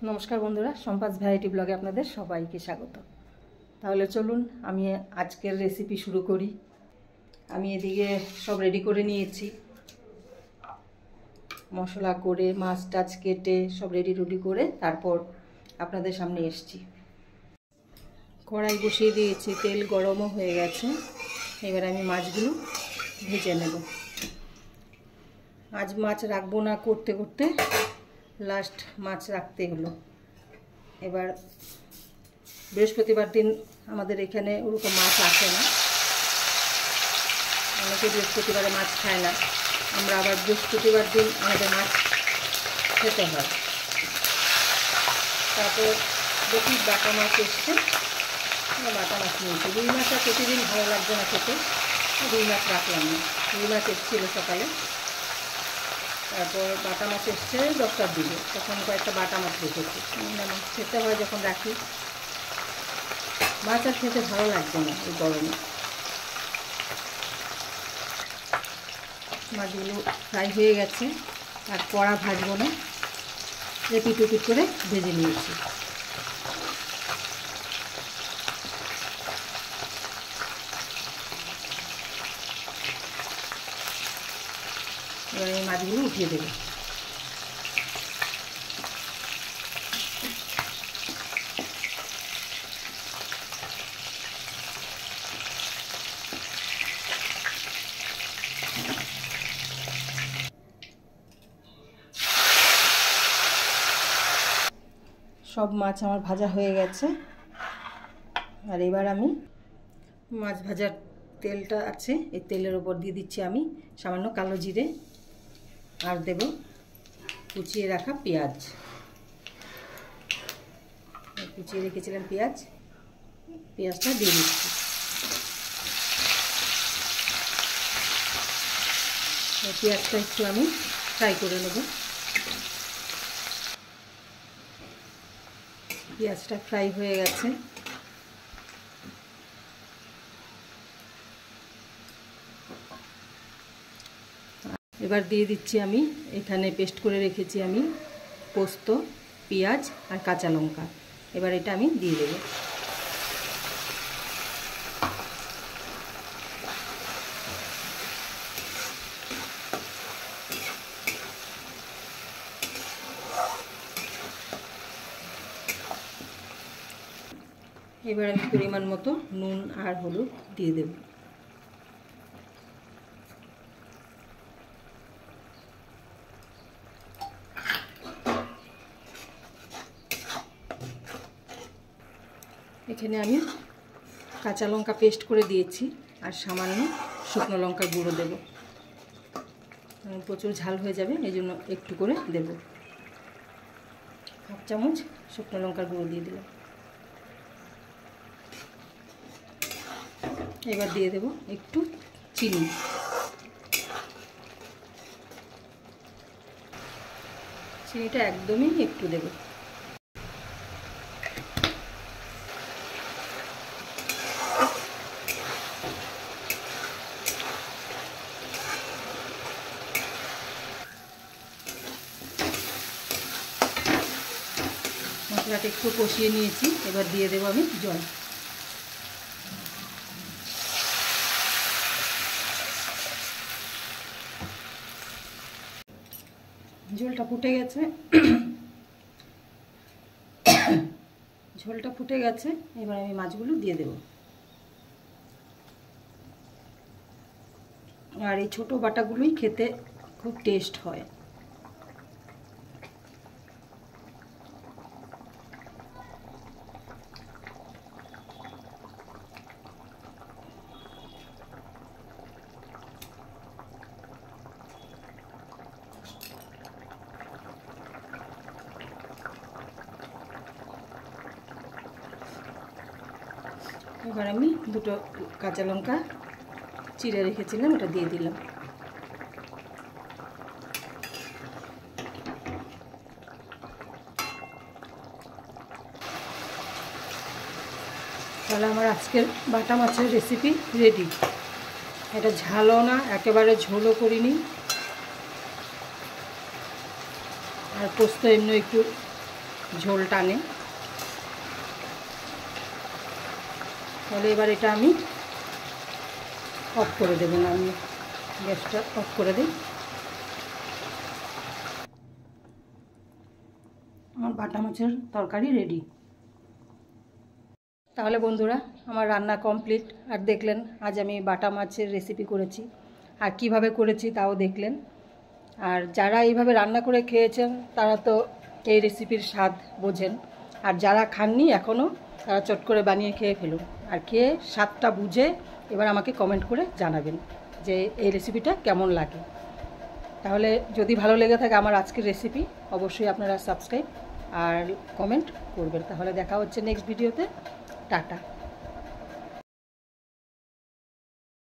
নমস্কার বন্ধুরা, সম্পাস ভ্যারাইটি ব্লগে আপনাদের সবাইকে স্বাগত। তাহলে চলুন আমি আজকের রেসিপি শুরু করি। আমি এদিকে সব রেডি করে নিয়েছি, মশলা করে মাছ টাছ কেটে সব রেডি করে তারপর আপনাদের সামনে এসেছি। কড়াই বসিয়ে দিয়েছি, তেল গরমও হয়ে গেছে। এবার আমি মাছগুলো ভেজে নেব। আজ মাছ রাখবো না, করতে করতে লাস্ট মাছ রাখতে হলো। এবার বৃহস্পতিবার দিন আমাদের এখানে ওরকম মাছ আসে না, অনেকে বৃহস্পতিবারে মাছ খায় না। আমরা আবার বৃহস্পতিবার দিন আমাদের মাছ খেতে হয়। তারপর দেখি বাটা মাছ এসছে, বাটা মাছ নিয়েছি। রুই মাছটা প্রতিদিন ভালো লাগছে না খেতে, রুই মাছ রাখলাম না। রুই মাছ এসেছিলো সকালে, তারপর বাটা মাছ এসছে 10টার দিকে, তখন কয়েকটা বাটা মাছ রেখেছি। মাছ খেতে হয় যখন রাখি, মাছ আর খেতে ভালো লাগছে না এই গরমে। মাছগুলো ফ্রাই হয়ে গেছে, আর কড়া ভাজবো না, এপিট ওপিট করে ভেজে নিয়েছি। এবার এই মাছগুলো উঠিয়ে দেবো। সব মাছ আমার ভাজা হয়ে গেছে, আর এবার আমি মাছ ভাজার তেলটা আছে, এই তেলের ওপর দিয়ে দিচ্ছি আমি সামান্য কালো জিরে, আর দেব কুচিয়ে রাখা পেঁয়াজ। কুচিয়ে রেখেছিলাম পেঁয়াজটা দিয়ে দিচ্ছি। পেঁয়াজটা একটু আমি ফ্রাই করে নেব। পেঁয়াজটা ফ্রাই হয়ে গেছে, এবার দিয়ে দিচ্ছি আমি এখানে পেস্ট করে রেখেছি আমি পোস্ত, পেঁয়াজ আর কাঁচা লঙ্কা। এবার এটা আমি দিয়ে দেব। এবার আমি পরিমাণ মতো নুন আর হলুদ দিয়ে দেব। এখানে আমি কাঁচা লঙ্কা পেস্ট করে দিয়েছি, আর সামান্য শুকনো লঙ্কার গুঁড়ো দেব। প্রচুর ঝাল হয়ে যাবে, এই জন্য একটু করে দেব। 1/2 চামচ শুকনো লঙ্কার গুঁড়ো দিয়ে দিলাম। এবার দিয়ে দেব একটু চিনি। চিনিটা একদমই একটু দেব। মশলাটা একটু কষিয়ে নিয়েছি, এবার দিয়ে দেবো আমি জল। ঝোলটা ফুটে গেছে, ঝোলটা ফুটে গেছে। এবার আমি মাছগুলো দিয়ে দেব। আর এই ছোটো বাটাগুলোই খেতে খুব টেস্ট হয়। এবার আমি 2টো কাঁচা লঙ্কা চিড়ে রেখেছিলাম, ওটা দিয়ে দিলাম। তাহলে আমার আজকের বাটা মাছের রেসিপি রেডি। এটা ঝালও না, একেবারে ঝোলও করিনি, আর পোস্ত এমনি একটু ঝোল টানে। তাহলে এবার এটা আমি অফ করে দেবেন, আমি গ্যাসটা অফ করে দিই। আমার বাটা মাছের তরকারি রেডি। তাহলে বন্ধুরা আমার রান্না কমপ্লিট। আর দেখলেন আজ আমি বাটা মাছের রেসিপি করেছি, আর কিভাবে করেছি তাও দেখলেন। আর যারা এইভাবে রান্না করে খেয়েছেন তারা তো এই রেসিপির স্বাদ বোঝেন, আর যারা খাননি এখনও তারা চট করে বানিয়ে খেয়ে ফেলুন। আর খেয়ে স্বাদটা বুঝে এবার আমাকে কমেন্ট করে জানাবেন যে এই রেসিপিটা কেমন লাগে। তাহলে যদি ভালো লেগে থাকে আমার আজকের রেসিপি, অবশ্যই আপনারা সাবস্ক্রাইব আর কমেন্ট করবেন। তাহলে দেখা হচ্ছে নেক্সট ভিডিওতে। টাটা।